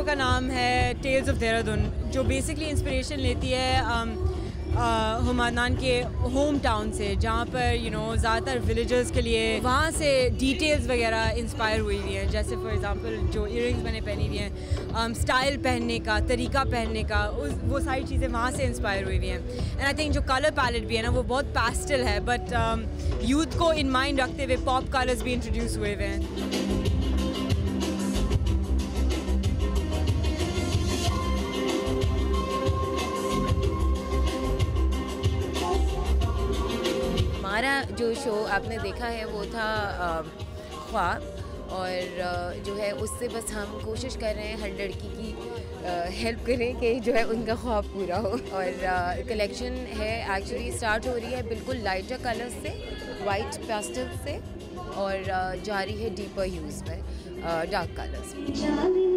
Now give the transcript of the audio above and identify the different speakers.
Speaker 1: का नाम है टेल्स ऑफ देहरादून, जो बेसिकली इंस्पिरेशन लेती है हुमायूं के होम टाउन से, जहाँ पर ज़्यादातर विलेजर्स के लिए वहाँ से डिटेल्स वगैरह इंस्पायर हुई हुई हैं। जैसे फॉर एग्जांपल जो इयररिंग्स मैंने पहनी हुई हैं, स्टाइल पहनने का, तरीका पहनने का, वो सारी चीज़ें वहाँ से इंस्पायर हुई हुई हैं। एंड आई थिंक जो कलर पैलेट भी है ना, वो बहुत पैस्टल है, बट यूथ को इन माइंड रखते हुए पॉप कलर्स भी इंट्रोड्यूस हुए हुए हैं।
Speaker 2: हमारा जो शो आपने देखा है वो था ख्वाब, और जो है उससे बस हम कोशिश कर रहे हैं हर लड़की की हेल्प करें कि जो है उनका ख्वाब पूरा हो। और कलेक्शन है एक्चुअली स्टार्ट हो रही है बिल्कुल लाइटर कलर्स से, वाइट पेस्टल से, और जा रही है डीपर ह्यूज़ में, डार्क कलर्स में।